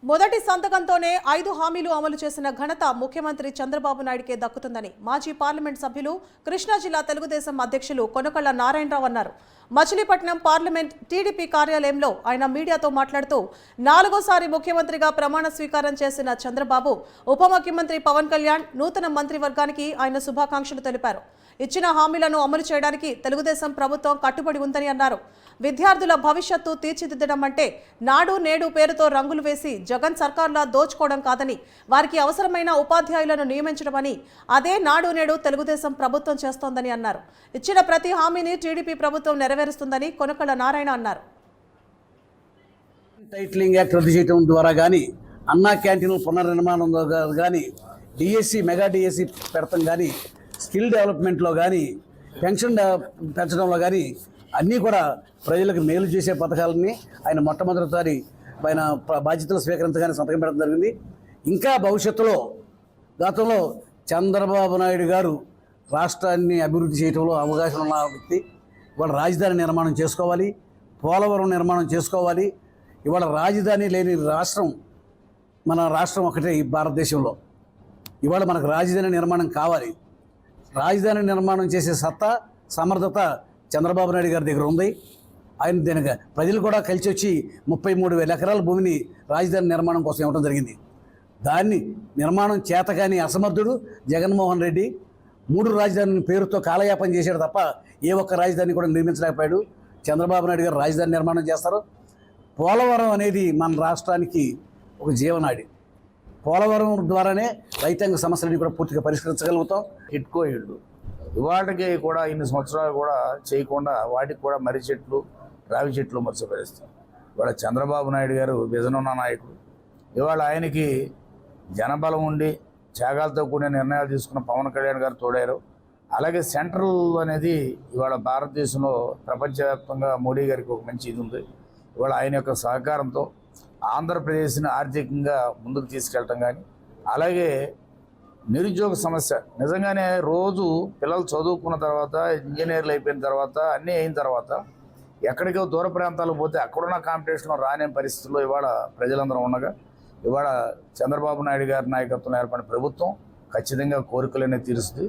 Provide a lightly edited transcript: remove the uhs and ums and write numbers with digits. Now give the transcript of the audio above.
మొదటి సంతకంతోనే 5 హామీలు అమలు చేసిన ఘనత ముఖ్యమంత్రి చంద్రబాబు నాయుడుకే దక్కుతుందని మాజీ పార్లమెంట్ సభ్యులు కృష్ణా జిల్లా తెలుగుదేశం అధ్యక్షులు కొనకళ్ళ నారాయణరావు అన్నారు. మచిలీపట్నం పార్లమెంట్ టీడీపీ కార్యాలయంలో ఆయన మీడియాతో మాట్లాడుతూ 4వ ముఖ్యమంత్రిగా ప్రమాణ స్వీకారం చేసిన చంద్రబాబు ఉప ముఖ్యమంత్రి పవన్ కళ్యాణ్ నూతన మంత్రివర్గానికి ఆయన శుభాకాంక్షలు తెలిపారు. ఇచ్చిన హామీలను అమలు చేయడానికి తెలుగుదేశం ప్రభుత్వం కట్టుబడి ఉందని అన్నారు. విద్యార్థుల భవిష్యత్తు తీర్చిదిద్దడం అంటే నాడు నేడు పేరుతో రంగులు వేసి జగన్ సర్కార్లా దోచుకోవడం కాదని, వారికి అవసరమైన ఉపాధ్యాయులను నియమించడమని, అదే నాడు నేడు తెలుగుదేశం ప్రభుత్వం చేస్తోందని అన్నారు. ఇచ్చిన ప్రతి హామీని టీడీపీ ప్రభుత్వం నెరవేరుస్తుందని కొనకళ్ళ నారాయణ అన్నారు. టైటిలింగ్ యాక్ట్ రద్దు చేయడం ద్వారా కానీ, అన్నా క్యాంటీన్ల పునర్నిర్మాణం కానీ, డిఎస్సి మెగా డిఎస్సి పెడతాం కానీ, స్కిల్ డెవలప్మెంట్లో కానీ, పెన్షన్ పెంచడంలో కానీ అన్నీ కూడా ప్రజలకు మేలు చేసే పథకాలని ఆయన మొట్టమొదటిసారి ఆయన బాధ్యతలు స్వీకరించగానే సంతకం పెట్టడం జరిగింది. ఇంకా భవిష్యత్తులో గతంలో చంద్రబాబు నాయుడు గారు రాష్ట్రాన్ని అభివృద్ధి చేయడంలో అవకాశం ఉన్న వ్యక్తి. ఇవాళ రాజధాని నిర్మాణం చేసుకోవాలి, పోలవరం నిర్మాణం చేసుకోవాలి. ఇవాళ రాజధాని లేని రాష్ట్రం మన రాష్ట్రం ఒకటే ఈ భారతదేశంలో. ఇవాళ మనకు రాజధాని నిర్మాణం కావాలి. రాజధాని నిర్మాణం చేసే సత్తా సమర్థత చంద్రబాబు నాయుడు గారి దగ్గర ఉంది. ఆయన దీనికి ప్రజలు కూడా కలిసి వచ్చి 33,000 ఎకరాల భూమిని రాజధాని నిర్మాణం కోసం ఇవ్వడం జరిగింది. దాన్ని నిర్మాణం చేతగాని అసమర్థుడు జగన్మోహన్ రెడ్డి 3 రాజధాని పేరుతో కాలయాపన చేశాడు తప్ప ఏ ఒక్క రాజధాని కూడా నిర్మించలేకపోయాడు. చంద్రబాబు నాయుడు గారు రాజధాని నిర్మాణం చేస్తారు. పోలవరం అనేది మన రాష్ట్రానికి ఒక జీవనాడి. పోలవరం ద్వారానే రైతాంగ సమస్యలని కూడా పూర్తిగా పరిష్కరించగలుగుతాం. హిట్కో ఇళ్ళు ఇవాటికి కూడా ఇన్ని సంవత్సరాలు కూడా చేయకుండా వాటికి కూడా మర్రి చెట్లు, రావి చెట్లు మర్చిపోయిస్తాం. ఇవాళ చంద్రబాబు నాయుడు గారు విజనున్న నాయకుడు. ఇవాళ ఆయనకి జనబలం ఉండి త్యాగాలతో కూడిన నిర్ణయాలు తీసుకున్న పవన్ కళ్యాణ్ గారు తోడారు. అలాగే సెంట్రల్ అనేది ఇవాళ భారతదేశంలో ప్రపంచవ్యాప్తంగా మోడీ గారికి ఒక మంచి ఇది ఉంది. ఇవాళ ఆయన యొక్క సహకారంతో ఆంధ్రప్రదేశ్ని ఆర్థికంగా ముందుకు తీసుకెళ్ళటం కానీ, అలాగే నిరుద్యోగ సమస్య నిజంగానే రోజు పిల్లలు చదువుకున్న తర్వాత, ఇంజనీర్లు అయిపోయిన తర్వాత, అన్నీ అయిన తర్వాత ఎక్కడికో దూర ప్రాంతాలకు పోతే అక్కడున్న కాంపిటీషన్లో రాని పరిస్థితుల్లో ఇవాళ ప్రజలందరూ ఉండగా, ఇవాళ చంద్రబాబు నాయుడు గారి నాయకత్వంలో ఏర్పడిన ప్రభుత్వం ఖచ్చితంగా కోరికలనే తీరుస్తుంది.